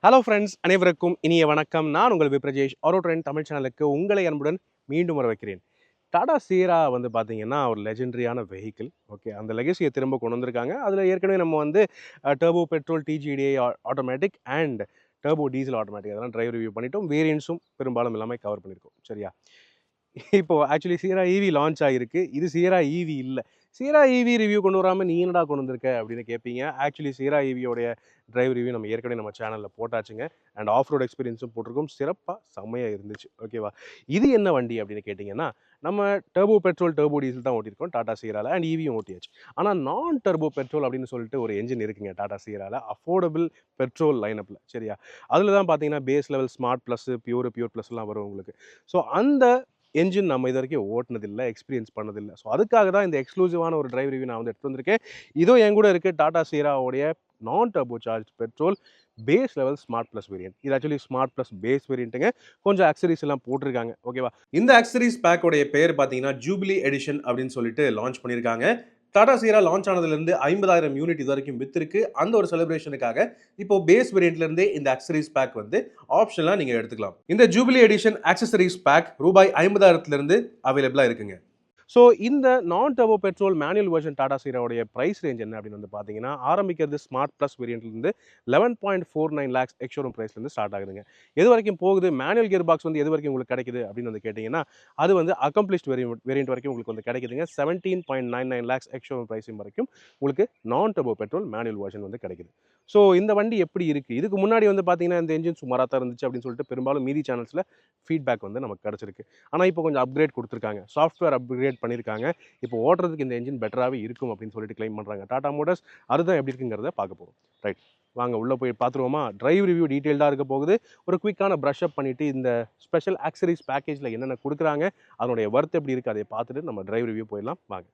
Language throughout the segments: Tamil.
ஹலோ ஃப்ரெண்ட்ஸ், அனைவருக்கும் இனிய வணக்கம். நான் உங்கள் விப்ரஜேஷ். ஆரோ ட்ரெண்ட் தமிழ் சேனலுக்கு உங்களை அன்புடன் மீண்டும் வர வைக்கிறேன். டாடா சியரா வந்து பார்த்தீங்கன்னா, ஒரு லெஜெண்டரியான வெஹிக்கிள். ஓகே, அந்த லெகசியை திரும்ப கொண்டு வந்திருக்காங்க. அதில் ஏற்கனவே நம்ம வந்து turbo petrol, TGDI automatic and turbo diesel automatic அதெல்லாம் டிரைவ் ரிவ்யூ பண்ணிட்டோம். வேரியன்ட்ஸும் பெரும்பாலும் எல்லாமே கவர் பண்ணியிருக்கோம். சரியா? இப்போ ஆக்சுவலி சியரா ஈவி லான்ச் ஆகிருக்கு. இது சியரா ஈவி இல்ல. சியரா ஈவி ரிவ்யூ கொண்டு வராம நீ என்னடா கொண்டு வந்திருக்க அப்படின்னு கேட்பீங்க. ஆக்சுவலி சியரா ஈவியோடைய டிரைவ் ரிவ்யூ நம்ம ஏற்கனவே நம்ம சேனல்ல போட்டாச்சுங்க. அண்ட் ஆஃப் ரோட் எக்ஸ்பீரியன்ஸும் போட்டிருக்கோம். சிறப்பா செம்மையா இருந்துச்சு. ஓகேவா? இது என்ன வண்டி அப்படின்னு கேட்டிங்கன்னா, நம்ம டர்போ பெட்ரோல், டர்போ டீசல் தான் ஓட்டியிருக்கோம் டாடா சியரால அண்ட் ஈவியும் ஓட்டியாச்சு. ஆனா நான் டர்போ பெட்ரோல் அப்படின்னு சொல்லிட்டு ஒரு என்ஜின் இருக்குங்க டாடா சியரால. அஃபோர்டபிள் பெட்ரோல் லைனப்ல. சரியா? அதில தான் பார்த்தீங்கன்னா base level smart plus, pure ப்ளஸ்லாம் வரும் உங்களுக்கு. ஸோ அந்த என்ஜின் நம்ம இது வரைக்கும் ஓட்டுனதில்ல, எக்ஸ்பீரியன்ஸ் பண்ணதில்ல. ஸோ அதுக்காக தான் இந்த எக்ஸ்க்ளூசிவான ஒரு டிரைவ் ரிவ்யூ நான் வந்து எடுத்துட்டு வந்திருக்கேன். இதோ என் கூட இருக்கு டாடா சியராவுடைய non turbo charge petrol base level smart plus variant. இது ஆக்சுவலி ஸ்மார்ட் ப்ளஸ் பேஸ் வேரியன்ட்டுங்க. கொஞ்சம் ஆக்சரிஸ் எல்லாம் போட்டிருக்காங்க. ஓகேவா? இந்த ஆக்சரிஸ் பேக்கோடைய பேர் பார்த்தீங்கன்னா ஜூபிலி எடிஷன் அப்படின்னு சொல்லிட்டு லான்ச் பண்ணியிருக்காங்க. டாடா சியரா லான்ச் ஆனதுலேருந்து 50,000 யூனிட் இது வரைக்கும் வித்திருக்கு. அந்த ஒரு செலிப்ரேஷனுக்காக இப்போ பேஸ் வேரியன்ட்லேருந்தே இந்த ஆக்சரிஸ் பேக் வந்து ஆப்ஷனலாக நீங்கள் எடுத்துக்கலாம். இந்த ஜூபிலி எடிஷன் ஆக்சசரிஸ் பேக் ரூபாய் 50,000 அவைலபிளாக இருக்குங்க. ஸோ இந்த non turbo petrol manual version Tata சியராவுடைய பிரைஸ் ரேஞ்ச் என்ன அப்படின்னு வந்து பார்த்தீங்கன்னா, ஆரம்பிக்கிறது ஸ்மார்ட் ப்ளஸ் வேரியன்ட்லேருந்து 11.49 லேக்ஸ் எக்ஸ்ஷோரூம் ப்ரைஸ்லேருந்து ஸ்டார்ட் ஆகுதுங்க. எது வரைக்கும் போகுது, மேனுவல் கியர் பாக்ஸ் வந்து எது வரைக்கும் உங்களுக்கு கிடைக்குது அப்படின்னு வந்து கேட்டிங்கன்னா, அது வந்து அக்கம்ப்ளிஷ்ட் வேரியன்ட் வரைக்கும் உங்களுக்கு வந்து கிடைக்குதுங்க. 17.99 லேக்ஸ் எக்ஸ்ஷோரூம் ப்ரைஸிங் வரைக்கும் உங்களுக்கு நான் டர்போ பெட்ரோல் மேனுவல் வெர்ஷன் வந்து கிடைக்குது. ஸோ இந்த வண்டி எப்படி இருக்குது, இதுக்கு முன்னாடி வந்து பார்த்தீங்கன்னா இந்த என்ஜின் சுமாராக தான் இருந்துச்சு அப்படின்னு சொல்லிட்டு பெரும்பாலும் மீதி சேனல்ஸில் ஃபீட்பேக் வந்து நமக்கு கிடச்சிருக்கு. ஆனால் இப்போ கொஞ்சம் அப்கிரேட் கொடுத்துருக்காங்க, சாஃப்ட்வேர் அப்கிரேட் பண்ணியிருக்காங்க. இப்போ ஓட்டுறதுக்கு இந்த என்ஜின் பெட்டராகவே இருக்கும் அப்படின்னு சொல்லிட்டு கிளைம் பண்ணுறாங்க டாடா மோட்டர்ஸ். அதுதான் எப்படி இருக்குங்கிறத பார்க்க போகிறோம். ரைட், வாங்க உள்ளே போய் பார்த்துருவோமா? டிரைவ் ரிவ்யூ டீட்டெயில்டாக இருக்க போகுது. ஒரு குயிக்கான ப்ரஷ் அப் பண்ணிவிட்டு இந்த ஸ்பெஷல் ஆக்சரிஸ் பேக்கேஜில் என்னென்ன கொடுக்குறாங்க, அதனுடைய ஒர்த் எப்படி இருக்குது அதை பார்த்துட்டு நம்ம டிரைவ் ரிவ்யூ போயிடலாம். வாங்க.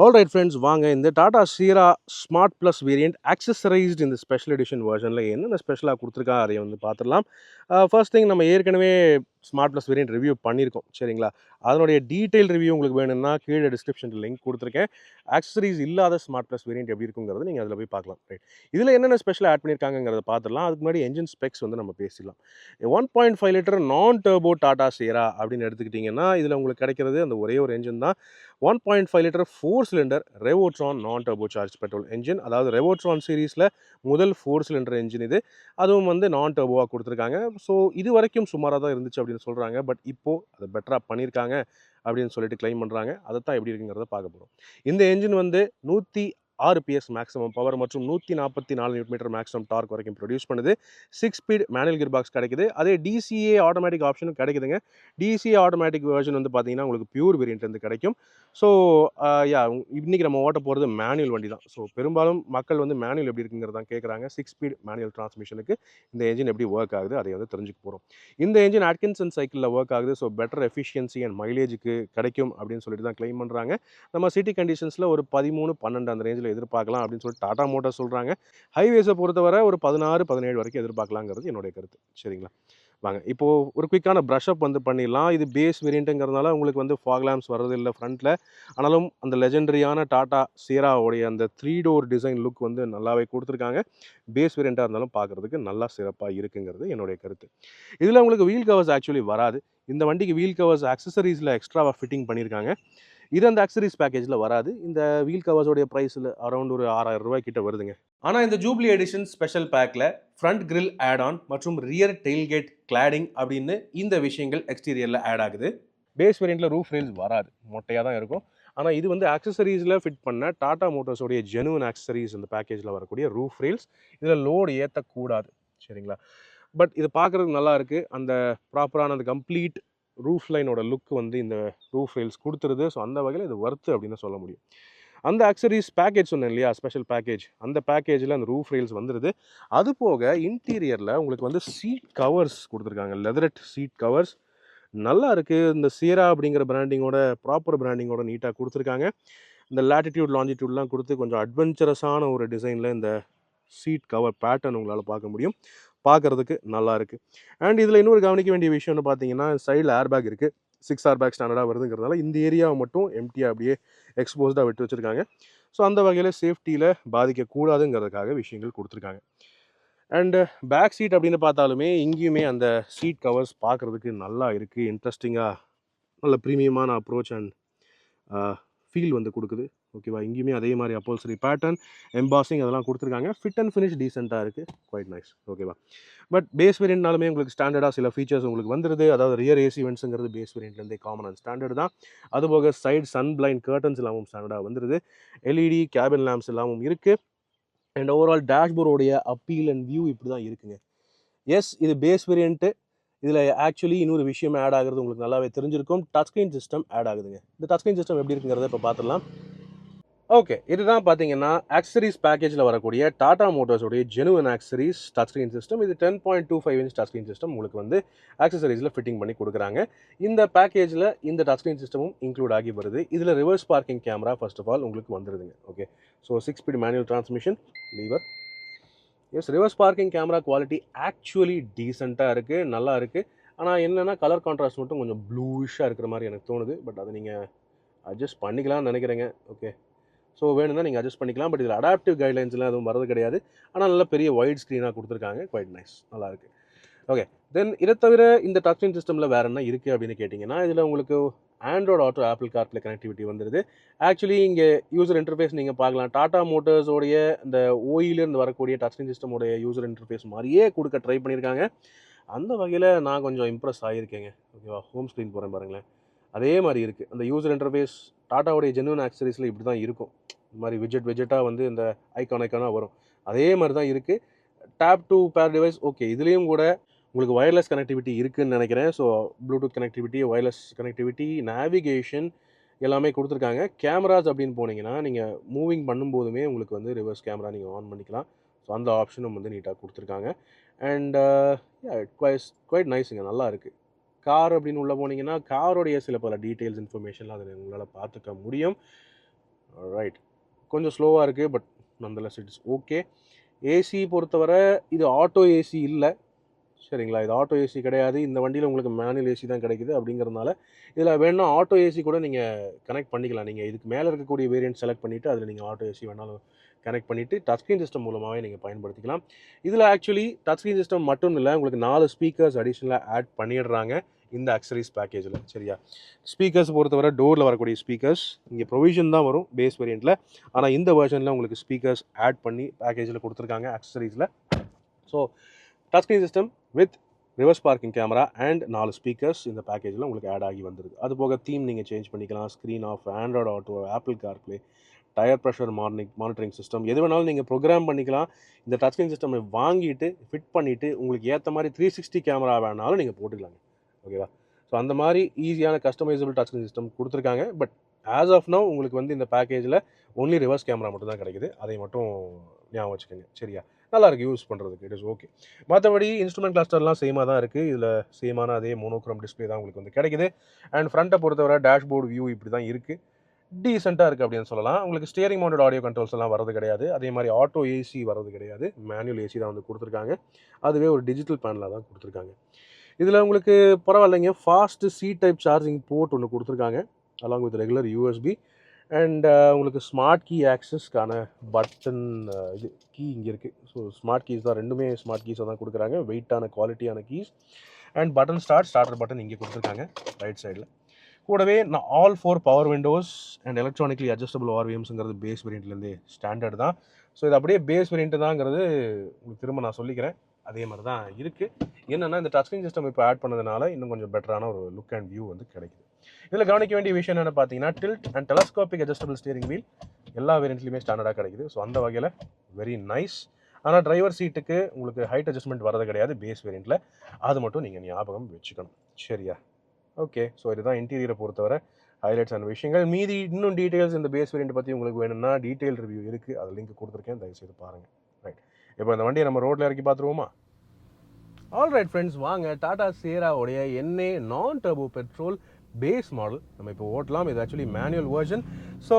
ஆல்ரைட் ஃப்ரெண்ட்ஸ், வாங்க இந்த Tata Sierra smart plus variant accessorised இந்த ஸ்பெஷல் எடிஷன் வெர்ஷனில் என்னென்ன ஸ்பெஷலாக கொடுத்துருக்கா அதை வந்து பார்த்துடலாம். ஃபர்ஸ்ட் திங், நம்ம ஏற்கனவே ஸ்மார்ட் ப்ளஸ் வேரியன்ட் ரிவ்யூ பண்ணியிருக்கோம். சரிங்களா? அதனுடைய டீட்டெயில் ரிவ்யூ உங்களுக்கு வேணும்னா கீழே டிஸ்கிரிப்ஷனில் லிங்க் கொடுத்துருக்கேன். ஆக்சசரிஸ் இல்லாத ஸ்மார்ட் ப்ளஸ் வேரியன்ட் எப்படி இருக்குங்கிறது நீங்கள் அதில் போய் பார்க்கலாம். ரைட், இதில் என்னென்ன ஸ்பெஷலாக ஆட் பண்ணியிருக்காங்கிறத பார்த்துடலாம். அதுக்கு முன்னாடி என்ஜின் ஸ்பெக்ஸ் வந்து நம்ம பேசிடலாம். 1.5 லிட்டர் நான் டர்போ டாடா சியரா அப்படின்னு எடுத்துக்கிட்டிங்கன்னா இதில் உங்களுக்கு கிடைக்கிறது அந்த ஒரே ஒரு என்ஜின் தான். 1.5 லிட்டர் 4 சிலிண்டர் ரெவோட்ரான் நான் டர்போ சார்ஜ் பெட்ரோல் என்ஜின். அதாவது ரெவோட்ரான் சீரீஸில் முதல் 4 சிலிண்டர் என்ஜின் இது. அதுவும் வந்து நான் டர்போவாக கொடுத்துருக்காங்க. ஸோ இது வரைக்கும் சுமாராக தான் இருந்துச்சு அப்படின்னு சொல்கிறாங்க. பட் இப்போது அதை பெட்டராக பண்ணியிருக்காங்க அப்படின்னு சொல்லிட்டு கிளைம் பண்ணுறாங்க. அதை தான் எப்படி இருக்குங்கிறத பார்க்க போகிறோம். இந்த என்ஜின் வந்து 106 PS மேக்ஸிமம் பவர் மற்றும் 144 நியூட்டன் மேக்ஸிமம் டார்க் வரைக்கும் ப்ரொடியூஸ் பண்ணுது. 6 ஸ்பீட் மேனுவல் கியர் பாக்ஸ் கிடைக்குது. அதே டிசிஏ ஆட்டோமேட்டிக் ஆப்ஷனும் கிடைக்குதுங்க. டிசிஏ ஆட்டோமேட்டிக் வெர்ஷன் வந்து பார்த்தீங்கன்னா உங்களுக்கு பியூர் வேரியன்ட் வந்து கிடைக்கும். ஸோ இன்னைக்கு நம்ம ஓட்ட போகிறது மேனுவல் வண்டி தான். ஸோ பெரும்பாலும் மக்கள் வந்து மேனுவல் எப்படி இருக்குங்கிறது தான் கேட்குறாங்க. 6 ஸ்பீட் மேனுவல் டிரான்ஸ்மிஷனுக்கு இந்த என்ஜின் எப்படி ஒர்க் ஆகுது அதை வந்து தெரிஞ்சுக்க போகிறோம். இந்த என்ஜின் அட்கின்சன் சைக்கிளில் ஒர்க் ஆகுது. ஸோ பெட்டர் எஃபிஷியன்சி அண்ட் மைலேஜுக்கு கிடைக்கும் அப்படின்னு சொல்லிட்டு தான் கிளைம் பண்ணுறாங்க. நம்ம சிட்டி கண்டிஷன்ஸில் ஒரு 13, 12 அந்த ரேஞ்சில் எதிர்பார்க்கலாம் அப்படின்னு சொல்லிட்டு டாடா மோட்டார் சொல்கிறாங்க. ஹைவேஸை பொறுத்தவரை ஒரு 16, 17 வரைக்கும் எதிர்பார்க்கலாங்கிறது என்னுடைய கருத்து. சரிங்களா? வாங்க இப்போது ஒரு குயிக்கான ப்ரஷ் அப் வந்து பண்ணிடலாம். இது பேஸ் வேரியண்ட்டுங்கிறதுனால உங்களுக்கு வந்து ஃபாக் லேம்ப்ஸ் வர்றது இல்லை ஃப்ரண்ட்டில். ஆனாலும் அந்த லெஜெண்டரியான டாடா சியராவுடைய அந்த 3 டோர் டிசைன் லுக் வந்து நல்லாவே கொடுத்துருக்காங்க. பேஸ் வேரியண்ட்டாக இருந்தாலும் பார்க்குறதுக்கு நல்லா சிறப்பாக இருக்குங்கிறது என்னுடைய கருத்து. இதில் உங்களுக்கு வீல் கவர்ஸ் ஆக்சுவலி வராது. இந்த வண்டிக்கு வீல் கவர்ஸ் ஆக்சசரிஸில் எக்ஸ்ட்ராவாக ஃபிட்டிங் பண்ணியிருக்காங்க. இது அந்த ஆக்சரிஸ் பேக்கேஜில் வராது. இந்த வீல் கவர்ஸோடைய ப்ரைஸில் அரௌண்ட் ஒரு 6,000 ரூபாய் கிட்ட வருதுங்க. ஆனால் இந்த ஜூப்ளி எடிஷன் ஸ்பெஷல் பேக்கில் ஃப்ரண்ட் கிரில் ஆட் ஆன் மற்றும் ரியர் டெயில்கேட் கிளாடிங் அப்படின்னு இந்த விஷயங்கள் எக்ஸ்டீரியரில் ஆட் ஆகுது. பேஸ் வேரியண்ட்டில் ரூஃப் ரெயில்ஸ் வராது, மொட்டையாக தான் இருக்கும். ஆனால் இது வந்து ஆக்சசரிஸில் ஃபிட் பண்ண டாடா மோட்டர்ஸோடைய ஜெனுவன் ஆக்சசரிஸ் இந்த பேக்கேஜில் வரக்கூடிய ரூஃப் ரெயில்ஸ். இதில் லோடு ஏற்றக்கூடாது. சரிங்களா? பட் இது பார்க்குறதுக்கு நல்லா இருக்குது. அந்த ப்ராப்பரான அந்த கம்ப்ளீட் ரூஃப் லைனோட லுக் வந்து இந்த ரூஃப் ரெயில்ஸ் கொடுத்துருது. ஸோ அந்த வகையில் இது ஒர்த்து அப்படின்னு சொல்ல முடியும். அந்த ஆக்சரிஸ் பேக்கேஜ் சொன்னேன் இல்லையா, ஸ்பெஷல் பேக்கேஜ், அந்த பேக்கேஜில் அந்த ரூஃப் ரெயில்ஸ் வந்துடுது. அது போக இன்டீரியரில் உங்களுக்கு வந்து சீட் கவர்ஸ் கொடுத்துருக்காங்க. லெதரட் சீட் கவர்ஸ் நல்லா இருக்குது. இந்த சியரா அப்படிங்கிற பிராண்டிங்கோட ப்ராப்பர் பிராண்டிங்கோட நீட்டாக கொடுத்துருக்காங்க. இந்த லாட்டிடியூட் லாஞ்சிடியூட்லாம் கொடுத்து கொஞ்சம் அட்வென்ச்சரஸான ஒரு டிசைனில் இந்த சீட் கவர் பேட்டர்ன் உங்களால் பார்க்க முடியும். பார்க்குறதுக்கு நல்லா இருக்குது. அண்ட் இதில் இன்னொரு கவனிக்க வேண்டிய விஷயம்னு பார்த்தீங்கன்னா, சைடில் ஏர் பேக் இருக்குது. 6 ஏர் பேக் ஸ்டாண்டர்டாக வருதுங்கிறதுனால இந்த ஏரியாவை மட்டும் எம்டியாக அப்படியே எக்ஸ்போஸ்டாக விட்டு வச்சுருக்காங்க. ஸோ அந்த வகையில் சேஃப்டியில் பாதிக்கக்கூடாதுங்கிறதுக்காக விஷயங்கள் கொடுத்துருக்காங்க. அண்டு பேக் சீட் அப்படின்னு பார்த்தாலுமே இங்கேயுமே அந்த சீட் கவர்ஸ் பார்க்குறதுக்கு நல்லா இருக்குது, இன்ட்ரெஸ்டிங்காக நல்ல ப்ரீமியமான அப்ரோச் அண்ட் ஃபீல் வந்து கொடுக்குது. ஓகேவா, இங்கேயுமே அதே மாதிரி அப்போல்சரி பேட்டர்ன், எம்பாசிங் அதெல்லாம் கொடுத்துருக்காங்க. ஃபிட் அண்ட் ஃபினிஷ் டீசெண்டாக இருக்குது, குவைட் நைஸ். ஓகேவா, பட் பேஸ் வேரியன்ட்னாலுமே உங்களுக்கு ஸ்டாண்டர்டாக சில ஃபீச்சர்ஸ் உங்களுக்கு வந்துடுது. அதாவது ரியர் ஏசி வென்ட்ஸுங்கிறது பேஸ் வேரியன்ட்லேருந்தே காமன் அண்ட் ஸ்டாண்டர்ட் தான். அதுபோக சைடு சன் பிளைண்ட் கர்டன்ஸ் எல்லாமும் ஸ்டாண்டர்டாக வந்துடுது. எல்இடி கேபின் லேம்ப்ஸ் எல்லாமும் இருக்குது. அண்ட் ஓவரால் டேஷ்போர்டோடைய அப்பீல் அண்ட் வியூ இப்படி தான் இருக்குங்க. எஸ், இது பேஸ் வேரியன்ட்டு. இதில் ஆக்சுவலி இன்னொரு விஷயம் ஆட் ஆகுறது உங்களுக்கு நல்லாவே தெரிஞ்சிருக்கும். டச் ஸ்க்ரீன் சிஸ்டம் ஆட் ஆகுதுங்க. இந்த டச் ஸ்க்ரீன் சிஸ்டம் எப்படி இருக்குங்கிறத இப்போ பார்த்துடலாம். ஓகே, இதுதான் பார்த்தீங்கன்னா ஆக்சரிஸ் பேக்கேஜில் வரக்கூடிய டாடா மோட்டார்ஸோடைய genuine accessories touch screen system. இது 10.25 இன்ச் டச் ஸ்க்ரீன் சிஸ்டம் உங்களுக்கு வந்து ஆக்சசரிஸில் ஃபிட்டிங் பண்ணி கொடுக்குறாங்க. இந்த பேக்கேஜில் இந்த டச் ஸ்க்ரீன் சிஸ்டமும் இன்க்ளூட் ஆகி வருது. இதில் reverse parking camera first of all உங்களுக்கு வந்துடுதுங்க. Okay, so 6 speed manual transmission lever. Yes, reverse parking camera quality actually டீசெண்டாக இருக்குது, நல்லா இருக்குது. ஆனால் என்னென்னா கலர் கான்ட்ராஸ்ட் மட்டும் கொஞ்சம் ப்ளூஷாக இருக்கிற மாதிரி எனக்கு தோணுது. பட் அதை நீங்கள் அட்ஜஸ்ட் பண்ணிக்கலாம்னு நினைக்கிறேங்க. ஓகே, ஸோ வேணும்னா நீங்கள் அட்ஜஸ்ட் பண்ணிக்கலாம். பட் இதில் அடாப்டிவ் கைட்லைன்ஸ்லாம் எதுவும் வரது கிடையாது. ஆனால் நல்ல பெரிய வைட் ஸ்க்ரீனாக கொடுத்துருக்காங்க, குவைட் நைஸ், நல்லாயிருக்கு. ஓகே, தென் இதை தவிர இந்த டச் ஸ்க்ரீன் சிஸ்டமில் வேறு என்ன இருக்குது அப்படின்னு கேட்டிங்கன்னா, இதில் உங்களுக்கு Android Auto, Apple CarPlay connectivity வந்துடுது. ஆக்சுவலி இங்கே யூசர் இன்டர்ஃபேஸ் நீங்கள் பார்க்கலாம். டாடா மோட்டர்ஸோடைய இந்த ஓயிலேருந்து வரக்கூடிய டச் ஸ்க்ரீன் சிஸ்டமோடைய யூசர் இன்டர்ஃபேஸ் மாதிரியே கொடுக்க ட்ரை பண்ணியிருக்காங்க. அந்த வகையில் நான் கொஞ்சம் இம்ப்ரெஸ் ஆகியிருக்கேங்க. ஓகேவா, ஹோம் ஸ்க்ரீன் போகிறேன் பாருங்களேன், அதே மாதிரி இருக்குது. அந்த யூசர் இன்டர்ஃபேஸ் டாட்டாவுடைய ஜெனுவன் ஆக்சரிஸில் இப்படி தான் இருக்கும். இந்த மாதிரி விஜெட்டாக வந்து இந்த ஐக்கானாக வரும். அதே மாதிரி தான் இருக்குது. டேப் டு பேர் டிவைஸ், ஓகே, இதுலேயும் கூட உங்களுக்கு வயர்லெஸ் கனெக்டிவிட்டி இருக்குதுன்னு நினைக்கிறேன். So Bluetooth connectivity, wireless connectivity, navigation எல்லாமே கொடுத்துருக்காங்க. கேமராஸ் அப்படின்னு போனீங்கன்னா நீங்கள் மூவிங் பண்ணும்போதுமே உங்களுக்கு வந்து ரிவர்ஸ் கேமரா நீங்கள் ஆன் பண்ணிக்கலாம். ஸோ அந்த ஆப்ஷனும் வந்து நீட்டாக கொடுத்துருக்காங்க. அண்ட் குவைட் நைஸுங்க, நல்லா இருக்குது. கார் அப்படின்னு உள்ளே போனீங்கன்னா காரோடைய சில பல டீட்டெயில்ஸ் இன்ஃபர்மேஷன்லாம் அதில் உங்களால் பார்த்துக்க முடியும். ரைட், கொஞ்சம் ஸ்லோவாக இருக்குது, but Nandilath it's okay. AC பொறுத்தவரை இது ஆட்டோ ஏசி இல்லை, சரிங்களா, இது ஆட்டோ ஏசி கிடையாது. இந்த வண்டியில் உங்களுக்கு மேனுவல் ஏசி தான் கிடைக்குது. அப்படிங்கிறதுனால இதில் வேணால் ஆட்டோ ஏசி கூட நீங்கள் கனெக்ட் பண்ணிக்கலாம். நீங்கள் இதுக்கு மேலே இருக்கக்கூடிய வேரியன்ட் செலக்ட் பண்ணிவிட்டு அதில் நீங்கள் ஆட்டோ ஏசி வேணாலும் கனெக்ட் பண்ணிவிட்டு டச் ஸ்க்ரீன் சிஸ்டம் மூலமாகவே நீங்கள் பயன்படுத்திக்கலாம். இதில் ஆக்சுவலி டச் ஸ்க்ரீன் சிஸ்டம் மட்டும் இல்லை, உங்களுக்கு 4 ஸ்பீக்கர்ஸ் அடிஷ்னலாக ஆட் பண்ணிடுறாங்க இந்த ஆக்சரிஸ் பேக்கேஜில். சரியா, ஸ்பீக்கர்ஸ் பொறுத்தவரை டோரில் வரக்கூடிய ஸ்பீக்கர்ஸ் இங்கே ப்ரொவிஷன் தான் வரும் பேஸ் வேரியண்ட்டில். ஆனால் இந்த வெர்ஷனில் உங்களுக்கு ஸ்பீக்கர்ஸ் ஆட் பண்ணி பேக்கேஜில் கொடுத்துருக்காங்க ஆக்சரிஸில். So touch screen system with reverse parking camera and 4 speakers இந்த பேக்கேஜில் உங்களுக்கு ஆட் ஆகி வந்துடுது. அது போக தீம் நீங்கள் சேஞ்ச் பண்ணிக்கலாம். Screen off, Android Auto, Apple CarPlay, tyre pressure monitoring system, எது வேணாலும் நீங்கள் ப்ரோக்ராம் பண்ணிக்கலாம். இந்த டச் ஸ்க்ரீன் சிஸ்டம் வாங்கிட்டு ஃபிட் பண்ணிவிட்டு உங்களுக்கு ஏற்ற மாதிரி 360 கேமரா வேணாலும் நீங்கள் போட்டுக்கலாங்க. ஓகேவா, ஸோ அந்த மாதிரி ஈஸியான கஸ்டமைசபிள் டச் ஸ்க்ரீன் சிஸ்டம் கொடுத்துருக்காங்க. பட் ஆஸ் ஆஃப் நவ் உங்களுக்கு வந்து இந்த பேக்கேஜில் ஒன்லி ரிவர்ஸ் கேமரா மட்டும் தான் கிடைக்குது. அதை மட்டும் ஞாபகம் வச்சுக்கோங்க. சரியா, நல்லாயிருக்கு யூஸ் பண்ணுறதுக்கு, இட் இஸ் ஓகே. மற்றபடி இன்ஸ்ட்ருமெண்ட் கிளஸ்டர்லாம் சேமாக தான் இருக்குது. இதில் சேமான அதே மோனோக்ரோம் டிஸ்பிளே தான் உங்களுக்கு வந்து கிடைக்குது. அண்ட் ஃப்ரண்ட்டை பொறுத்தவரை டேஷ்போர்டு வியூ இப்படி தான் இருக்குது, டீசெண்டாக இருக்குது அப்படின்னு சொல்லலாம். உங்களுக்கு ஸ்டியரிங் மவுண்டட் ஆடியோ கண்ட்ரோல்ஸ் எல்லாம் வரது கிடையாது. அதே மாதிரி ஆட்டோ ஏசி வரது கிடையாது, மேனுவல் ஏசி தான் வந்து கொடுத்துருக்காங்க. அதுவே ஒரு டிஜிட்டல் பேனலாக தான் கொடுத்துருக்காங்க. இதில் உங்களுக்கு பரவாயில்லைங்க, fast C type charging port ஒன்று கொடுத்துருக்காங்க along with regular USB. And உங்களுக்கு ஸ்மார்ட் கீ ஆக்சஸ்க்கான பட்டன் இது கீ இங்கே இருக்குது. ஸோ ஸ்மார்ட் கீஸ் தான், ரெண்டுமே ஸ்மார்ட் கீஸாக தான் கொடுக்குறாங்க, வெயிட்டான குவாலிட்டியான keys. And button starter button இங்கே கொடுத்துருக்காங்க ரைட் சைடில். கூடவே நான் all 4 power windows and electronically adjustable ஆர்விஎம்ஸுங்கிறது பேஸ் வேரியண்ட்லேருந்தே ஸ்டாண்டர்ட் தான். ஸோ இது அப்படியே பேஸ் வேரியண்ட் தாங்கிறது உங்களுக்கு திரும்ப நான் சொல்லிக்கிறேன், அதே மாதிரி தான் இருக்குது. என்னென்னா இந்த டச் ஸ்க்ரீன் சிஸ்டம் இப்போ ஆட் பண்ணதுனால இன்னும் கொஞ்சம் பெட்டரான ஒரு லுக் அண்ட் வியூ வந்து கிடைக்குது. இதில் கவனிக்க வேண்டிய விஷயம் என்னென்னு பார்த்தீங்கன்னா, tilt and telescopic adjustable steering wheel எல்லா வேரியண்ட்லையுமே ஸ்டாண்டர்டாக கிடைக்குது. ஸோ அந்த வகையில் வெரி நைஸ். ஆனால் டிரைவர் சீட்டுக்கு உங்களுக்கு ஹைட் அட்ஜஸ்ட்மெண்ட் வரது கிடையாது பேஸ் வேரியண்ட்டில், அது மட்டும் நீங்கள் ஞாபகம் வச்சுக்கணும். சரியா, ஓகே. ஸோ இதுதான் இன்டீரியரை பொறுத்தவரை ஹைலைட்ஸ் அண்ட் விஷயங்கள். மீதி இன்னும் டீட்டெயில்ஸ் இந்த பேஸ் வேரியண்ட் பற்றி உங்களுக்கு வேணும்னா டீட்டெயில் ரிவ்யூ இருக்குது, அது லிங்க் கொடுத்துருக்கேன், தயவுசெய்து பாருங்கள். ரைட், இப்போ இந்த வண்டியை நம்ம ரோட்டில் இறக்கி பார்த்துருவோமா? ஆல் ரைட் ஃப்ரெண்ட்ஸ், வாங்க டாடா சியராவுடைய NA நான் டர்போ பெட்ரோல் பேஸ் மாடல் நம்ம இப்போ ஓட்டலாம். இது ஆக்சுவலி மேனுவல் வெர்ஷன். ஸோ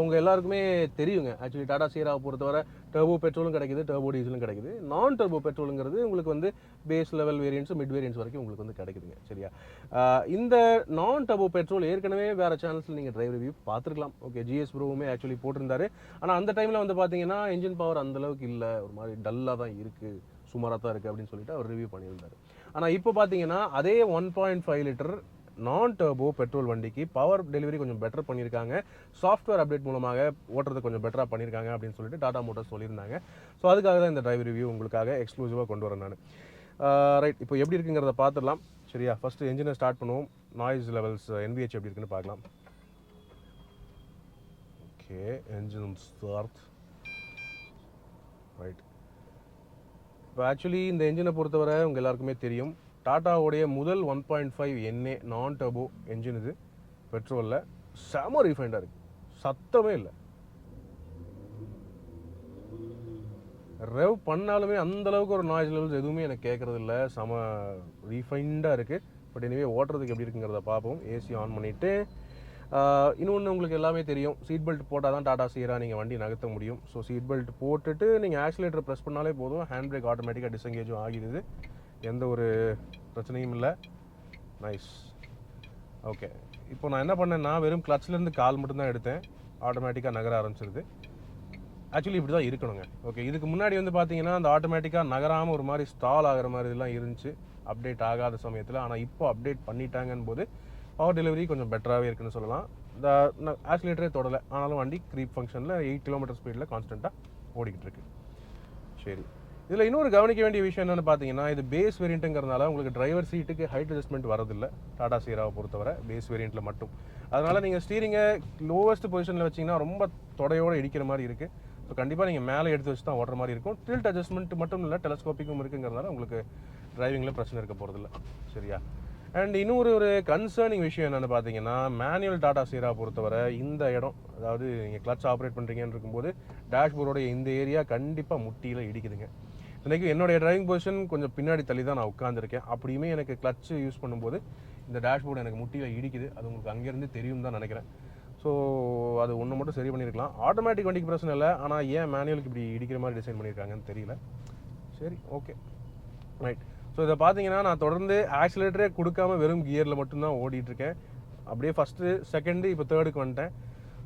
உங்கள் எல்லாருக்குமே தெரியுங்க, ஆக்சுவலி டாடா சியராவை பொறுத்தவரை டர்போ பெட்ரோலும் கிடைக்குது, டர்போ டீசலும் கிடைக்குது. நான் டர்போ பெட்ரோலுங்கிறது உங்களுக்கு வந்து பேஸ் லெவல் வேரியன்ட்ஸும் மிட் வேரியன்ட்ஸ் வரைக்கும் உங்களுக்கு வந்து கிடைக்குதுங்க. சரியா? இந்த நான் டர்போ பெட்ரோல் ஏற்கனவே வேறு சேனல்ஸில் நீங்கள் டிரைவ் ரிவ்யூ பார்த்துருக்கலாம். ஓகே, ஜிஎஸ் ப்ரோவுமே ஆக்சுவலி போட்டிருந்தாரு. ஆனால் அந்த டைமில் வந்து பார்த்தீங்கன்னா இன்ஜின் பவர் அந்தளவுக்கு இல்லை, ஒரு மாதிரி டல்லாக தான் இருக்குது, சுமாராக தான் இருக்குது அப்படின்னு சொல்லிட்டு அவர் ரிவ்யூ பண்ணியிருந்தார். ஆனால் இப்போ பார்த்தீங்கன்னா அதே 1.5 லிட்டர் நான் டர்போ பெட்ரோல் வண்டிக்கு பவர் டெலிவரி கொஞ்சம் பெட்டர் பண்ணியிருக்காங்க. சாஃப்ட்வேர் அப்டேட் மூலமாக ஓட்டுறது கொஞ்சம் பெட்டராக பண்ணியிருக்காங்க அப்படின்னு சொல்லிட்டு டாடா மோட்டார்ஸ் சொல்லியிருந்தாங்க. ஸோ அதுக்காக தான் இந்த டிரைவ் ரிவ்யூ உங்களுக்காக எக்ஸ்க்ளூசிவாக கொண்டு வரேன் நான். ரைட், இப்போ எப்படி இருக்குங்கிறத பார்த்துடலாம். சரியா? ஃபஸ்ட்டு என்ஜினை ஸ்டார்ட் பண்ணுவோம். நாய்ஸ் லெவல்ஸ் NVH எப்படி இருக்குன்னு பார்க்கலாம். Okay, engine start. ரைட், இப்போ ஆக்சுவலி இந்த என்ஜினை பொறுத்தவரை உங்கள் எல்லாருக்குமே தெரியும், டாட்டாவுடைய முதல் 1.5 NA நான் டர்போ என்ஜின் இது. பெட்ரோலில் செம ரீஃபைண்டாக இருக்குது, சத்தமே இல்லை. ரெவ் பண்ணாலுமே அந்தளவுக்கு ஒரு நாய்ஸ் லெவல்ஸ் எதுவுமே எனக்கு கேட்குறது இல்லை, செம ரீஃபைண்டாக இருக்குது. பட் எனிவே ஓட்டுறதுக்கு எப்படி இருக்குங்கிறத பார்ப்போம். ஏசி ஆன் பண்ணிவிட்டு, இன்னொன்று உங்களுக்கு எல்லாமே தெரியும், சீட் பெல்ட் போட்டால் தான் டாடா சியரா நீங்கள் வண்டி நகர்த்த முடியும். ஸோ சீட் பெல்ட் போட்டுட்டு நீங்கள் ஆக்சிலேட்டர் ப்ரெஸ் பண்ணாலே போதும், ஹேண்ட் பிரேக் ஆட்டோமேட்டிக்காக டிஸ்எங்கேஜும் ஆகிடுது, எந்த ஒரு பிரச்சனையும் இல்லை. நைஸ். ஓகே, இப்போ நான் என்ன பண்ணேன்னா வெறும் கிளச்லேருந்து கால் மட்டும்தான் எடுத்தேன், ஆட்டோமேட்டிக்காக நகர ஆரம்பிச்சிருது. ஆக்சுவலி இப்படி தான் இருக்கணுங்க. ஓகே, இதுக்கு முன்னாடி வந்து பார்த்தீங்கன்னா அந்த ஆட்டோமேட்டிக்காக நகராமல் ஒரு மாதிரி ஸ்டால் ஆகிற மாதிரிலாம் இருந்துச்சு அப்டேட் ஆகாத சமயத்தில். ஆனால் இப்போ அப்டேட் பண்ணிட்டாங்கன்னு போது பவர் டெலிவரி கொஞ்சம் பெட்டராகவே இருக்குன்னு சொல்லலாம். இந்த ஆக்சிலேட்டரே தொடலை, ஆனாலும் வண்டி க்ரீப் ஃபங்க்ஷனில் 8 கிலோமீட்டர் ஸ்பீடில் கான்ஸ்டண்ட்டாக ஓடிக்கிட்டு இருக்கு. சரி, இதில் இன்னொரு கவனிக்க வேண்டிய விஷயம் என்னென்னு பார்த்தீங்கன்னா, இது பேஸ் வேரியண்ட்டுங்கிறதுனால உங்களுக்கு டிரைவர் சீட்டுக்கு ஹைட் அட்ஜஸ்ட்மெண்ட் வரதில்லை டாடா சியராவை பொறுத்தவரை, பேஸ் வேரியண்ட்டில் மட்டும். அதனால் நீங்கள் ஸ்டீரிங்கை லோவஸ்ட் பொசிஷனில் வச்சிங்கன்னா ரொம்ப தொடையோடு இடிக்கிற மாதிரி இருக்குது. ஸோ கண்டிப்பாக நீங்கள் மேலே எடுத்து வச்சு தான் ஓடுற மாதிரி இருக்கும். டில்ட் அட்ஜஸ்ட்மெண்ட் மட்டும் இல்லை, டெலஸ்கோப்பிக்கும் இருக்குங்கிறதுனால உங்களுக்கு டிரைவிங்கில் பிரச்சனை இருக்க போகிறதில்ல. சரியா? அண்ட் இன்னொரு ஒரு கன்சர்னிங் விஷயம் என்னென்னு பார்த்தீங்கன்னா, மேனுவல் டாடா சியரா பொறுத்தவரை இந்த இடம், அதாவது நீங்கள் கிளச் ஆப்ரேட் பண்ணுறீங்கன்னு இருக்கும்போது டேஷ்போர்டோடைய இந்த ஏரியா கண்டிப்பாக முட்டியில் இடிக்குதுங்க. இன்றைக்கி என்னுடைய டிரைவிங் பொசிஷன் கொஞ்சம் பின்னாடி தள்ளி தான் நான் உட்காந்துருக்கேன். அப்படியுமே எனக்கு கிளச் யூஸ் பண்ணும்போது இந்த டேஷ்போர்டு எனக்கு முட்டியில் இடிக்குது. அது உங்களுக்கு அங்கேருந்து தெரியும் தான் நினைக்கிறேன். ஸோ அது ஒன்று மட்டும் சரி பண்ணியிருக்கலாம். ஆட்டோமேட்டிக் வண்டிக்கு பிரச்சனை இல்லை, ஆனால் ஏன் மேனுவலுக்கு இப்படி இடிக்கிற மாதிரி டிசைன் பண்ணியிருக்காங்கன்னு தெரியல. சரி, ஓகே, ரைட். ஸோ இதை பார்த்தீங்கன்னா நான் தொடர்ந்து ஆக்சிலேட்டரே கொடுக்காம வெறும் கியரில் மட்டும்தான் ஓடிட்டுருக்கேன். அப்படியே ஃபஸ்ட்டு செகண்டு இப்போ தேர்டுக்கு வந்துட்டேன்.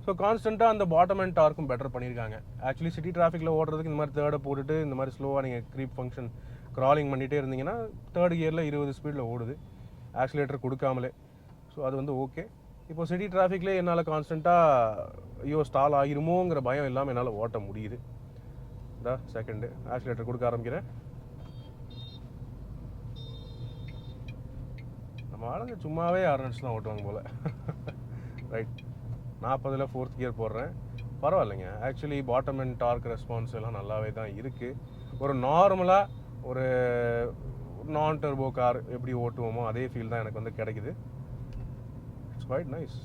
ஸோ கான்ஸ்டண்ட்டாக அந்த பாட்டம் அண்ட் டார்க்கும் பெட்டர் பண்ணியிருக்காங்க. ஆக்சுவலி சிட்டி டிராஃபிக்கில் ஓடுறதுக்கு இந்த மாதிரி தேர்டை போட்டுட்டு இந்த மாதிரி ஸ்லோவாக நீங்கள் க்ரீப் ஃபங்க்ஷன் க்ராலிங் பண்ணிகிட்டே இருந்தீங்கன்னா தேர்ட் கியரில் 20 ஸ்பீடில் ஓடுது ஆக்சிலேட்டர் கொடுக்காமலே. ஸோ அது வந்து ஓகே. இப்போ சிட்டி டிராஃபிக்லேயே என்னால் கான்ஸ்டண்ட்டாக ஐயோ ஸ்டால் ஆகிருமோங்கிற பயம் இல்லாமல் என்னால் ஓட்ட முடியுது. இந்த செகண்டு ஆக்சிலேட்டர் கொடுக்க ஆரம்பிக்கிறேன். நம்ம ஆளுங்க சும்மாவே 6 நிமிஷம் தான் ஓட்டுவாங்க போல். ரைட், 40ல் 4th கியர் போடுறேன். பரவாயில்லைங்க, actually bottom and torque response எல்லாம் நல்லாவே தான் இருக்குது. ஒரு நார்மலாக ஒரு நான் டர்போ கார் எப்படி ஓட்டுவோமோ அதே ஃபீல் தான் எனக்கு வந்து கிடைக்குது. It's quite nice.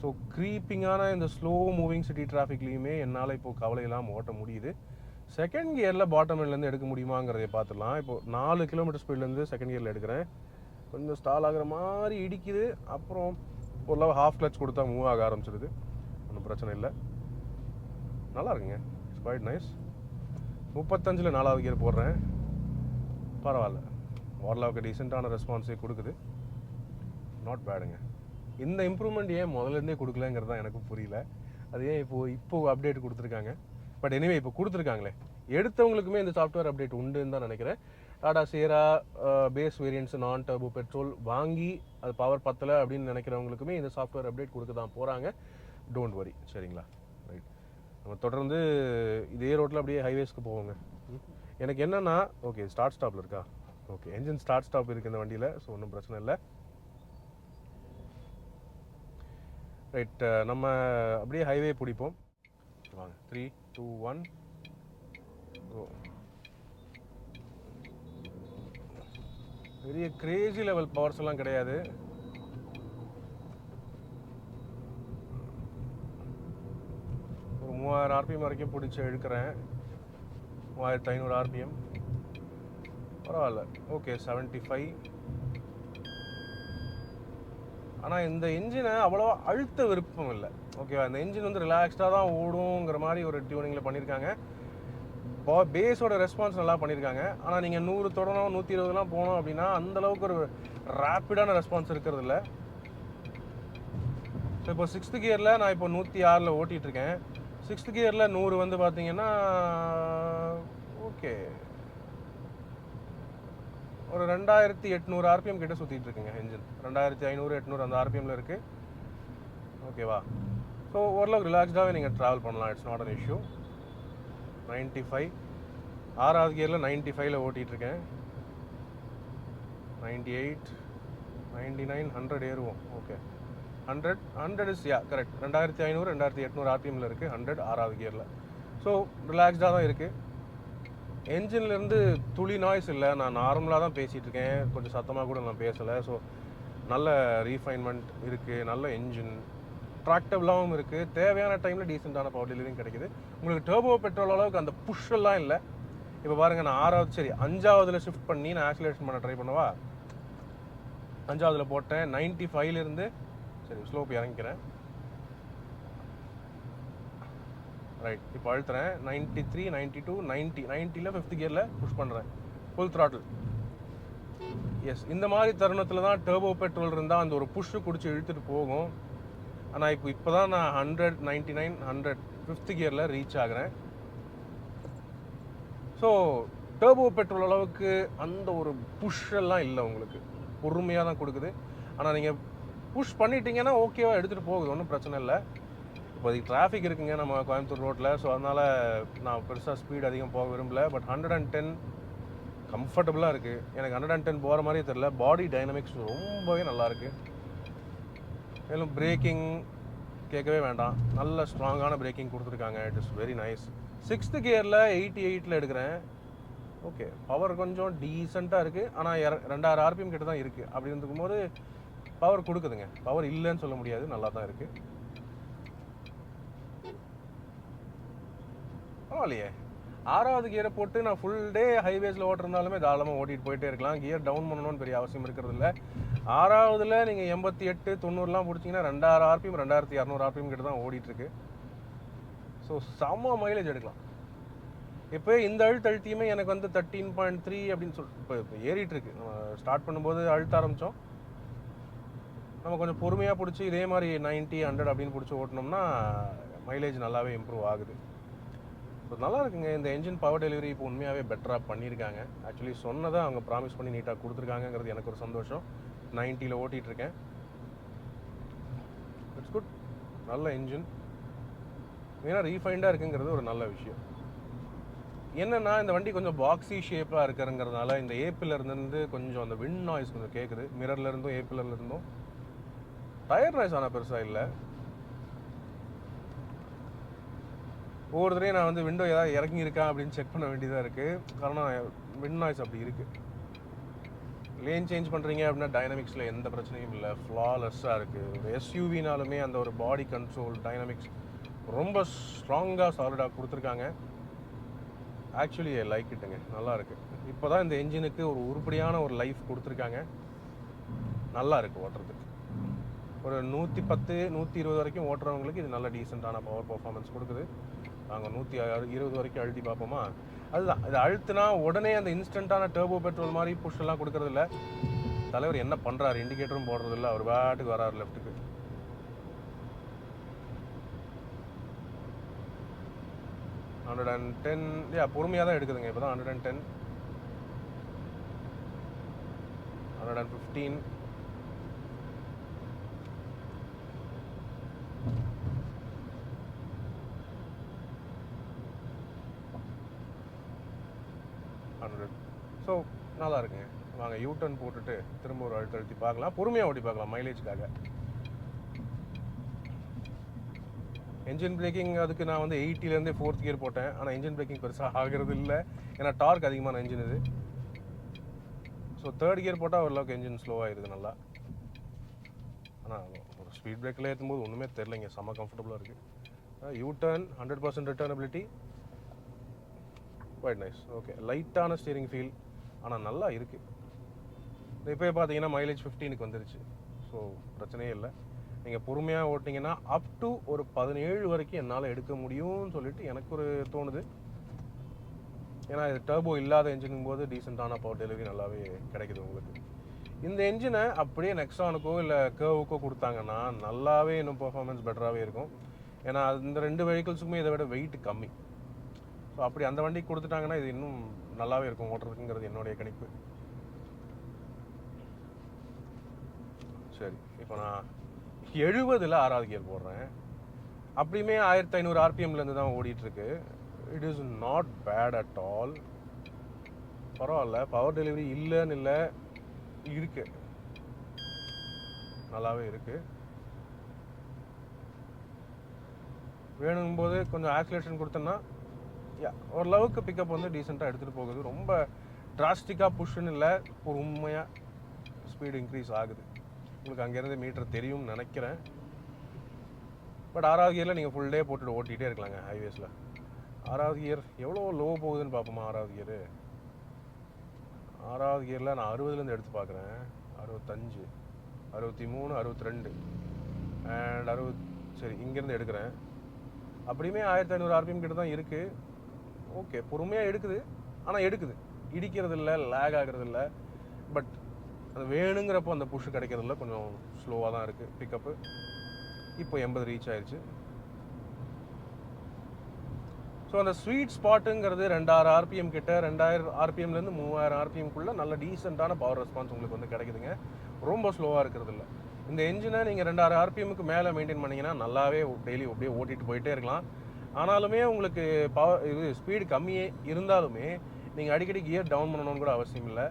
ஸோ க்ரீப்பிங்கான இந்த ஸ்லோ மூவிங் சிட்டி டிராஃபிக்லேயுமே என்னால் இப்போது கவலை இல்லாமல் ஓட்ட முடியுது. செகண்ட் கியரில் பாட்டம் எண்ட்லேருந்து எடுக்க முடியுமாங்கிறதை பார்த்துடலாம். இப்போது 4 கிலோமீட்டர் ஸ்பீட்லேருந்து செகண்ட் கியரில் எடுக்கிறேன். கொஞ்சம் ஸ்டால் ஆகிற மாதிரி இடிக்குது. அப்புறம் ஒரு ஹாஃப் கிளச் கொடுத்தா மூவ் ஆக ஆரம்பிச்சிடுது. ஒன்றும் பிரச்சனை இல்லை, நல்லா இருக்குங்க. It's quite nice. 35ல் 4வது கியர் போடுறேன். பரவாயில்ல, ஓரளவுக்கு டீசெண்டான ரெஸ்பான்ஸே கொடுக்குது. நாட் பேடுங்க. இந்த இம்ப்ரூவ்மெண்ட் ஏன் முதலேருந்தே கொடுக்கலங்கிறது தான் எனக்கும் புரியல. அது ஏன் இப்போது அப்டேட் கொடுத்துருக்காங்க. பட் எனிவே இப்போ கொடுத்துருக்காங்களே, எடுத்தவங்களுக்குமே இந்த சாஃப்ட்வேர் அப்டேட் உண்டுன்னு தான் நினைக்கிறேன். டாடா சியரா பேஸ் வேரியன்ட்ஸ் நான் டர்போ பெட்ரோல் வாங்கி அது பவர் பத்தலை அப்படின்னு நினைக்கிறவங்களுக்குமே இந்த சாஃப்ட்வேர் அப்டேட் கொடுக்க தான் போகிறாங்க. டோன்ட் வரி, சரிங்களா? ரைட், நம்ம தொடர்ந்து இதே ரோட்டில் அப்படியே ஹைவேஸ்க்கு போவோங்க. எனக்கு என்னென்னா, ஓகே ஸ்டார்ட் ஸ்டாப்பில் இருக்கா? ஓகே, என்ஜின் ஸ்டார்ட் ஸ்டாப் இருக்குது இந்த வண்டியில். ஸோ ஒன்றும் பிரச்சனை இல்லை. ரைட், நம்ம அப்படியே ஹைவே பிடிப்போம். வாங்க, 3, 2, 1 கோ. பெரிய கிரேசி லெவல் பவர்ஸ் எல்லாம் கிடையாது. ஒரு 3000 RPM வரைக்கும் பிடிச்சி இழுக்கிறேன். 3500 RPM பரவாயில்ல. ஓகே, 75. ஆனால் இந்த இன்ஜினை அவ்வளோவா அழுத்த விருப்பம் இல்லை. ஓகேவா, இந்த இன்ஜின் வந்து ரிலாக்ஸ்டாக தான் ஓடுங்கிற மாதிரி ஒரு டியூனிங்கில் பண்ணியிருக்காங்க. பேஸோட ரெஸ்பான்ஸ் நல்லா பண்ணியிருக்காங்க. ஆனால் நீங்கள் 100 தொடணும் 120லாம் போனோம் அப்படின்னா அந்தளவுக்கு ஒரு ரேப்பிடான ரெஸ்பான்ஸ் இருக்கிறது இல்லை. இப்போ 6th கியரில் நான் இப்போ 106ல் ஓட்டிகிட்ருக்கேன். 6th கியரில் 100 வந்து பார்த்தீங்கன்னா ஓகே ஒரு 2800 ஆர்பிஎம் கிட்ட சுற்றிட்டு இருக்குங்க இன்ஜின். 2500 800 அந்த ஆர்பிஎம்மில் இருக்குது. ஓகேவா, ஸோ ஓரளவுக்கு ரிலாக்ஸ்டாகவே நீங்கள் ட்ராவல் பண்ணலாம். It's not an issue. 95 6வது கியரில் 95ல் ஓட்டிகிட்ருக்கேன். 98 99 100 ஏறுவோம். Okay 100 is correct. 2500 2800 ஆர்பிஎம்மில் இருக்குது. 100 6வது கியரில். ஸோ ரிலாக்ஸ்டாக தான் இருக்குது. என்ஜின்லேருந்து துளி நாய்ஸ் இல்லை. நான் நார்மலாக தான் பேசிகிட்டு இருக்கேன், கொஞ்சம் சத்தமாக கூட நான் பேசலை. ஸோ நல்ல ரீஃபைன்மெண்ட் இருக்குது, நல்ல என்ஜின், ட்ராக்டபிளாகவும் இருக்குது. தேவையான டைமில் டீசெண்டான பவர் டெலிவரியும் கிடைக்குது. உங்களுக்கு டர்போ பெட்ரோல் அளவுக்கு அந்த புஷ்ஷெல்லாம் இல்லை. இப்போ பாருங்கள், நான் 5ஆவதுல ஷிஃப்ட் பண்ணி நான் ஆக்சிலேஷன் பண்ண ட்ரை பண்ணவா. 5ஆவதுல போட்டேன். 95லேருந்து சரி ஸ்லோப் இறங்கிக்கிறேன். ரைட், இப்போ அழுத்துறேன். 93 92 90ல் 5th கியரில் புஷ் பண்ணுறேன். Full throttle. எஸ், இந்த மாதிரி தருணத்தில் தான் டர்போ பெட்ரோல் இருந்தால் அந்த ஒரு புஷ்ஷு குடிச்சு இழுத்துட்டு போகும். ஆனால் இப்போ தான் நான் 100 99 100 5th கியரில் ரீச் ஆகிறேன். ஸோ டர்போ பெட்ரோல் அளவுக்கு அந்த ஒரு புஷ்ஷெல்லாம் இல்லை. உங்களுக்கு பொறுமையாக தான் கொடுக்குது. ஆனால் நீங்கள் புஷ் பண்ணிட்டீங்கன்னா ஓகேவா எடுத்துகிட்டு போகுது, ஒன்றும் பிரச்சனை இல்லை. இப்போதைக்கு டிராஃபிக் இருக்குங்க நம்ம கோயம்புத்தூர் ரோட்டில். ஸோ அதனால் நான் பெருசாக ஸ்பீட் அதிகம் போக விரும்பல. பட் 110 கம்ஃபர்டபுளாக இருக்குது. எனக்கு 110 போகிற மாதிரியே தெரில. பாடி டைனமிக்ஸ் ரொம்பவே நல்லாயிருக்கு. மேலும் பிரேக்கிங் கேட்கவே வேண்டாம், நல்ல ஸ்ட்ராங்கான பிரேக்கிங் கொடுத்துருக்காங்க. It is very nice. 6th கியரில் 88ல் எடுக்கிறேன். ஓகே, பவர் கொஞ்சம் டீசெண்டாக இருக்குது. ஆனால் 2000 ஆர்பிஎம் கிட்ட தான் இருக்குது. அப்படி இருக்கும்போது பவர் கொடுக்குதுங்க. பவர் இல்லைன்னு சொல்ல முடியாது, நல்லா தான் இருக்குது. பரவாயில்லையே, 6வது கியரை போட்டு நான் ஃபுல் டே ஹைவேஸில் ஓட்டிருந்தாலுமே தாராளமாக ஓட்டிகிட்டு போயிட்டே இருக்கலாம். கியர் டவுன் பண்ணணும்னு பெரிய அவசியம் இருக்கிறது இல்லை. 6ஆவதுல நீங்கள் 88 90லாம் பிடிச்சிங்கன்னா 2000 ஆர்பிஎம் 2200 ஆர்பிஎம் கிட்ட தான் ஓடிட்டுருக்கு. ஸோ செம்ம மைலேஜ் எடுக்கலாம். இப்போ இந்த அழுத்தியுமே எனக்கு வந்து 13.3 அப்படின்னு சொல்லிட்டு இப்போ ஏறிட்டுருக்கு. ஸ்டார்ட் பண்ணும்போது அழுத்த ஆரம்பித்தோம். நம்ம கொஞ்சம் பொறுமையாக பிடிச்சி இதே மாதிரி 90 100 அப்படின்னு பிடிச்சி ஓட்டினோம்னா மைலேஜ் நல்லாவே இம்ப்ரூவ் ஆகுது. ஸோ நல்லா இருக்குங்க. இந்த என்ஜின் பவர் டெலிவரி இப்போ உண்மையாகவே பெட்டராக பண்ணியிருக்காங்க. ஆக்சுவலி சொன்னதை அவங்க ப்ராமிஸ் பண்ணி நீட்டாக கொடுத்துருக்காங்கிறது எனக்கு ஒரு சந்தோஷம். 90ல் ஓட்டிகிட்ருக்கேன். இட்ஸ் குட், நல்ல என்ஜின். ஏன்னா ரீஃபைண்டாக இருக்குங்கிறது ஒரு நல்ல விஷயம். என்னென்னா இந்த வண்டி கொஞ்சம் பாக்ஸி ஷேப்பாக இருக்கிறங்கிறதுனால இந்த ஏப்பிலருந்து கொஞ்சம் அந்த விண்ட் நாய்ஸ் கொஞ்சம் கேட்குது. மிரர்லேருந்தும் ஏப்பிலருந்தும். டயர் நாய்ஸ் ஆனால் பெருசாக இல்லை. ஒவ்வொரு தடவையும் நான் வந்து விண்டோ ஏதாவது இறங்கியிருக்கா அப்படின்னு செக் பண்ண வேண்டியதாக இருக்குது. காரணம் விண்ட் நாய்ஸ் அப்படி இருக்குது. லேன் சேஞ்ச் பண்ணுறீங்க அப்படின்னா டைனமிக்ஸில் எந்த பிரச்சனையும் இல்லை, ஃப்ளாலெஸ்ஸாக இருக்குது. ஒரு எஸ்யூவினாலுமே அந்த ஒரு பாடி கண்ட்ரோல் டைனமிக்ஸ் ரொம்ப ஸ்ட்ராங்காக சாலிடாக கொடுத்துருக்காங்க. ஆக்சுவலி லைக் இட்டுங்க, நல்லா இருக்குது. இப்போ தான் இந்த என்ஜினுக்கு ஒரு உருப்படியான ஒரு லைஃப் கொடுத்துருக்காங்க. நல்லா இருக்குது ஓட்டுறதுக்கு. ஒரு 110 120 வரைக்கும் ஓட்டுறவங்களுக்கு இது நல்ல டீசெண்டான பவர் பர்ஃபார்மன்ஸ் கொடுக்குது. நாங்கள் 120 வரைக்கும் அழுத்தி பார்ப்போமா. அதுதான், இது அழுத்தினா உடனே அந்த இன்ஸ்டண்ட்டான டர்போ பெட்ரோல் மாதிரி புஷ்ஷெல்லாம் கொடுக்கறதில்ல. தலைவர் என்ன பண்ணுறாரு, இண்டிகேட்டரும் போடுறதில்ல, அவர் பாட்டுக்கு வராரு லெஃப்ட்டுக்கு. $110 பொறுமையாக தான் எடுக்குதுங்க. இப்போ தான் 110 115 100. ஸோ நல்லா இருக்குங்க. வாங்க யூ-டர்ன் போட்டுட்டு திரும்ப ஒரு அழுத்தி பார்க்கலாம். பொறுமையாக ஓட்டி பார்க்கலாம் மைலேஜ்க்காக. என்ஜின் பிரேக்கிங் அதுக்கு நான் வந்து 80லேருந்தே 4th கியர் போட்டேன். ஆனால் என்ஜின் பிரேக்கிங் பெருசாக ஆகிறது இல்லை, ஏன்னா டார்க் அதிகமான என்ஜின் இது. ஸோ 3rd கியர் போட்டால் ஓரளவுக்கு என்ஜின் ஸ்லோவாகிடுது நல்லா. ஆனால் ஒரு ஸ்பீட் பிரேக்கில் ஏற்றும்போது ஒன்றுமே தெரிலைங்க, செம்ம கம்ஃபர்டபுளாக இருக்குது. U turn 100% returnability, quite nice. Okay, லைட்டான ஸ்டீரிங் ஃபீல், ஆனால் நல்லா இருக்குது. இப்போயே பார்த்தீங்கன்னா மைலேஜ் 15க்கு வந்துருச்சு. ஸோ பிரச்சனையே இல்லை. நீங்கள் பொறுமையாக ஓட்டிங்கன்னா அப் டு ஒரு 17 வரைக்கும் என்னால் எடுக்க முடியும்னு சொல்லிட்டு எனக்கு ஒரு தோணுது. ஏன்னா இது டர்போ இல்லாத என்ஜினும் போது டீசெண்டான பவர் டெலிவரி நல்லாவே கிடைக்குது உங்களுக்கு. இந்த என்ஜினை அப்படியே நெக்ஸானுக்கோ இல்லை கர்வுக்கோ கொடுத்தாங்கன்னா நல்லாவே இன்னும் பெர்ஃபார்மன்ஸ் பெட்டராகவே இருக்கும். ஏன்னா இந்த 2 வெஹிக்கிள்ஸுக்குமே இதை விட வெயிட் கம்மி. ஸோ அப்படி அந்த வண்டிக்கு கொடுத்துட்டாங்கன்னா இது இன்னும் நல்லாவே இருக்கும் ஓட்டுறதுக்குங்கிறது என்னுடைய கணிப்பு. சரி, இப்போ நான் 70ல் 6வது கியர் போடுறேன். அப்படியுமே 1500 ஆர்பிஎம்லேருந்து தான் ஓடிட்டுருக்கு. It is not bad at all. பரவாயில்ல, பவர் டெலிவரி இல்லைன்னு இல்லை, இருக்கு, நல்லாவே இருக்கு. வேணுங்கும்போது கொஞ்சம் ஆக்சிலேஷன் கொடுத்தோன்னா ஓரளவுக்கு பிக்கப் வந்து டீசெண்டாக எடுத்துகிட்டு போகுது. ரொம்ப டிராஸ்டிக்காக புஷ்ஷுன்னு இல்லை, பொறுமையாக ஸ்பீடு இன்க்ரீஸ் ஆகுது. உங்களுக்கு அங்கேருந்து மீட்டர் தெரியும்னு நினைக்கிறேன். பட் 6வது கியரில் நீங்கள் ஃபுல் டே போட்டுட்டு ஓட்டிகிட்டே இருக்கலாங்க ஹைவேஸில். 6வது கியர் எவ்வளோ லோ போகுதுன்னு பார்ப்போமா? 6வது கியரு 6வது கியரில் நான் 60லேருந்து எடுத்து பார்க்குறேன். 65, 63, 62 அண்ட் 60. சரி, இங்கேருந்து எடுக்கிறேன். அப்படியுமே 1500 ஆர்பிஎம் கிட்ட தான் இருக்குது. ஓகே, பொறுமையாக எடுக்குது. ஆனால் எடுக்குது, இடிக்கிறது இல்லை, லேக் ஆகிறது இல்லை. பட் அது வேணுங்கிறப்போ அந்த புஷ் கிடைக்கிறது இல்லை, கொஞ்சம் ஸ்லோவாக தான் இருக்குது பிக்கப்பு. இப்போ 80 ரீச் ஆயிடுச்சு. ஸோ அந்த ஸ்வீட் ஸ்பாட்டுங்கிறது 2000 ஆர்பிஎம் கிட்ட, 2000 ஆர்பிஎம்லேருந்து 3000 ஆர்பிஎம்குள்ளே நல்ல டீசெண்டான பவர் ரெஸ்பான்ஸ் உங்களுக்கு வந்து கிடைக்குதுங்க. ரொம்ப ஸ்லோவாக இருக்கிறது இல்லை. இந்த என்ஜினை நீங்கள் 2000 ஆர்பிஎம்முக்கு மேலே மெயின்டைன் பண்ணிங்கன்னா நல்லாவே டெய்லி அப்படியே ஓட்டிகிட்டு போயிட்டே இருக்கலாம். ஆனாலுமே உங்களுக்கு பவர் இது ஸ்பீடு கம்மியே இருந்தாலுமே நீங்கள் அடிக்கடி கியர் டவுன் பண்ணணும்னு கூட அவசியம் இல்லை.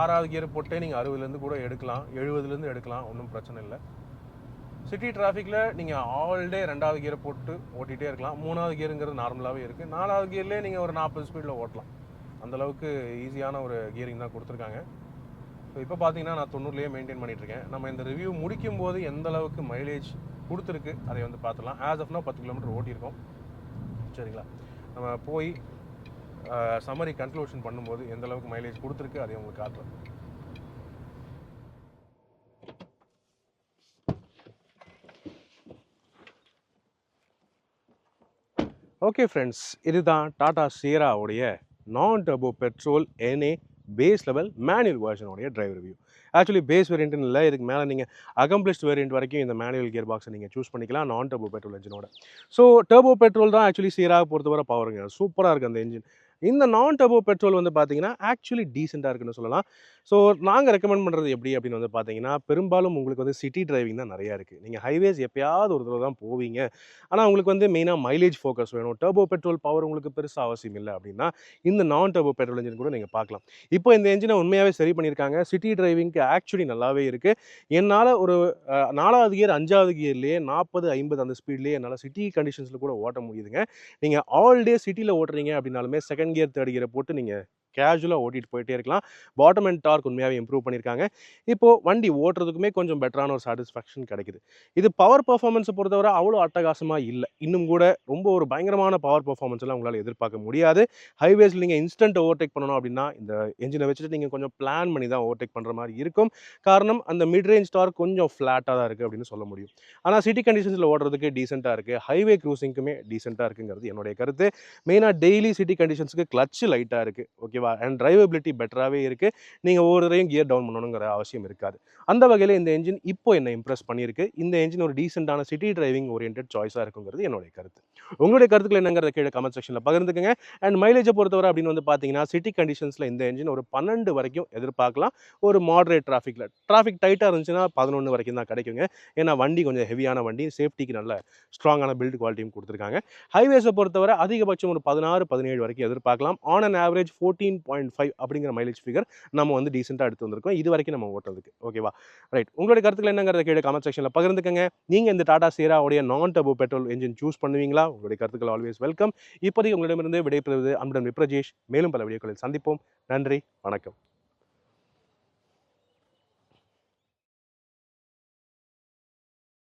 6வது கியர் போட்டே நீங்கள் 60லேருந்து கூட எடுக்கலாம், 70லேருந்து எடுக்கலாம், ஒன்றும் பிரச்சனை இல்லை. சிட்டி டிராஃபிக்கில் நீங்கள் ஆல் டே 2வது கியரை போட்டு ஓட்டிகிட்டே இருக்கலாம். 3வது கியருங்கிறது நார்மலாகவே இருக்குது. 4வது கியர்லேயே நீங்கள் ஒரு 40 ஸ்பீடில் ஓட்டலாம். அந்தளவுக்கு ஈஸியான ஒரு கியரிங் தான் கொடுத்துருக்காங்க. ஸோ இப்போ பார்த்தீங்கன்னா நான் 90லேயே மெயின்டைன் பண்ணிகிட்ருக்கேன். நம்ம இந்த ரிவ்யூ முடிக்கும் போது எந்த அளவுக்கு மைலேஜ் கொடுத்துருக்கு அதை வந்து பார்த்துலாம். ஆஸ் ஆஃப் நோ 10 கிலோமீட்டர் ஓட்டியிருக்கோம். சரிங்களா, நம்ம போய் சம்மரி கன்க்ளூஷன் பண்ணும்போது எந்த அளவுக்கு மைலேஜ் கொடுத்துருக்கு அதை உங்களுக்கு காட்டுறேன். ஓகே ஃப்ரெண்ட்ஸ், இதுதான் டாடா சியராவுடைய non turbo petrol NA base level manual வெர்ஷனுடைய டிரைவ் ரிவ்யூ. ஆக்சுவலி பேஸ் வேரியன்ட்னு இல்லை, இதுக்கு மேலே நீங்கள் அகம்ப்ளிஸ்ட் வேரியன்ட் வரைக்கும் இந்த மேனுவல் கியர் பாக்ஸை நீங்கள் சூஸ் பண்ணிக்கலாம் நான் டர்போ பெட்ரோல் என்ஜினோட. ஸோ டர்போ பெட்ரோல் தான் ஆக்சுவலி சியராக பொறுத்தவரை பவருங்க, சூப்பராக இருக்குது அந்த என்ஜின். இந்த நான் டர்போ பெட்ரோல் வந்து பார்த்தீங்கன்னா ஆக்சுவலி டீசெண்டாக இருக்குன்னு சொல்லலாம். ஸோ நாங்கள் ரெக்கமெண்ட் பண்ணுறது எப்படி அப்படின்னு வந்து பார்த்தீங்கன்னா, பெரும்பாலும் உங்களுக்கு வந்து சிட்டி டிரைவிங் தான் நிறையா இருக்குது. நீங்கள் ஹைவேஸ் எப்பயாவது ஒரு தடவை தான் போவீங்க. ஆனால் உங்களுக்கு வந்து மெயினாக மைலேஜ் ஃபோக்கஸ் வேணும், டர்போ பெட்ரோல் பவர் உங்களுக்கு பெருசாக அவசியம் இல்லை அப்படின்னா இந்த நான் டர்போ பெட்ரோல் என்ஜின் கூட நீங்கள் பார்க்கலாம். இப்போ இந்த என்ஜினை உண்மையாகவே சரி பண்ணியிருக்காங்க. சிட்டி டிரைவிங்க்கு ஆக்சுவலி நல்லாவே இருக்குது. என்னால் ஒரு 4வது கியர் 5வது கியர்லேயே 40, 50 அந்த ஸ்பீட்லேயே என்னால் சிட்டி கண்டிஷன்ஸில் கூட ஓட்ட முடியுதுங்க. நீங்கள் ஆல் டே சிட்டியில் ஓட்டுறீங்க அப்படின்னாலுமே 2nd கியர் 3rd கியரை போட்டு நீங்கள் கேஷுவலாக ஓட்டிகிட்டு போயிட்டே இருக்கலாம். பாட்டம் அண்ட் டார்க் உண்மையாகவே இம்ப்ரூவ் பண்ணியிருக்காங்க. இப்போது வண்டி ஓட்டுறதுக்குமே கொஞ்சம் பெட்டரான ஒரு சாட்டிஸ்ஃபேக்ஷன் கிடைக்குது. இது பவர் பர்ஃபார்மன்ஸை பொறுத்தவரை அவ்வளோ அட்டகாசமாக இல்லை. இன்னும் கூட ரொம்ப ஒரு பயங்கரமான பவர் பர்ஃபார்மன்ஸ் எல்லாம் உங்களால் எதிர்பார்க்க முடியாது. ஹைவேஸில் நீங்கள் இன்ஸ்டன்ட் ஓவர்டேக் பண்ணணும் அப்படின்னா இந்த என்ஜினை வச்சுட்டு நீங்கள் கொஞ்சம் பிளான் பண்ணி தான் ஓவர்டேக் பண்ணுற மாதிரி இருக்கும். காரணம் அந்த மிட் ரேஞ்ச் டார்க் கொஞ்சம் ஃப்ளாட்டாக தான் இருக்குது அப்படின்னு சொல்ல முடியும். ஆனால் சிட்டி கண்டிஷன்ஸில் ஓடுறதுக்கு டீசெண்டாக இருக்குது, ஹைவே க்ரூசிங்க்குமே டீசெண்டாக இருக்குங்கிறது என்னுடைய கருத்து. மெயினாக டெய்லி சிட்டி கண்டிஷன்ஸுக்கு கிளச்சு லைட்டாக இருக்குது, ஓகேவா, அண்ட் டிரைவபிலிட்டி பெட்டராகவே இருக்குது. நீங்கள் ஒவ்வொரு தடவையும் கியர் டவுன் பண்ணணுங்கிற அவசியம் இருக்காது. அந்த வகையில் இந்த என்ஜின் இப்போ என்ன இம்ப்ரெஸ் பண்ணியிருக்கு. இந்த என்ஜின் ஒரு டீசெண்டான சிட்டி டிரைவிங் ஓரியன்ட் சாய்ஸாக இருக்குங்கிறது என்னுடைய கருத்து. உங்களுடைய கருத்துக்கள் என்னங்கிறத கீழே கமெண்ட் செக்ஷனில் பகிர்ந்துக்குங்க. அண்ட் மைலேஜை பொறுத்தவரை அப்படின்னு வந்து பார்த்தீங்கன்னா சிட்டி கண்டிஷன்ஸில் இந்த என்ஜின் ஒரு 12 வரைக்கும் எதிர்பார்க்கலாம். ஒரு மாடரேட் டிராஃபிக் டைட்டாக இருந்துச்சுன்னா 11 வரைக்கும் தான் கிடைக்குங்க. ஏன்னா வண்டி கொஞ்சம் ஹெவியான வண்டி, சேஃப்டிக்கு நல்ல ஸ்ட்ராங்கான பில்ட் குவாலிட்டியும் கொடுத்துருக்காங்க. ஹைவேஸை பொறுத்தவரை அதிகபட்சம் ஒரு 16, 17 வரைக்கும் எதிர்பார்க்கலாம். ஆன் அன் ஆவரேஜ் 14.5 அப்படிங்கிற மைலேஜ் ஃபிகர் நம்ம வந்து டீசெண்டாக எடுத்து வந்திருக்கோம் இது வரைக்கும் நம்ம ஓட்டுறதுக்கு. ஓகேவா, ரைட். உங்களுடைய கருத்துக்கள் என்னங்கிறத கீழே கமெண்ட் செக்ஷனில் பகிர்ந்துக்கங்க. நீங்கள் இந்த டாடா சியராவுடைய non turbo petrol engine choose பண்ணுவீங்களா? உங்களுடைய கருத்துக்கள் ஆல்வேஸ் வெல்கம். இப்போதைக்கு உங்களிடமிருந்து விடைபெறுவது அன்புடன் விப்ரஜேஷ். மேலும் பல வீடியோக்களில் சந்திப்போம். நன்றி, வணக்கம்.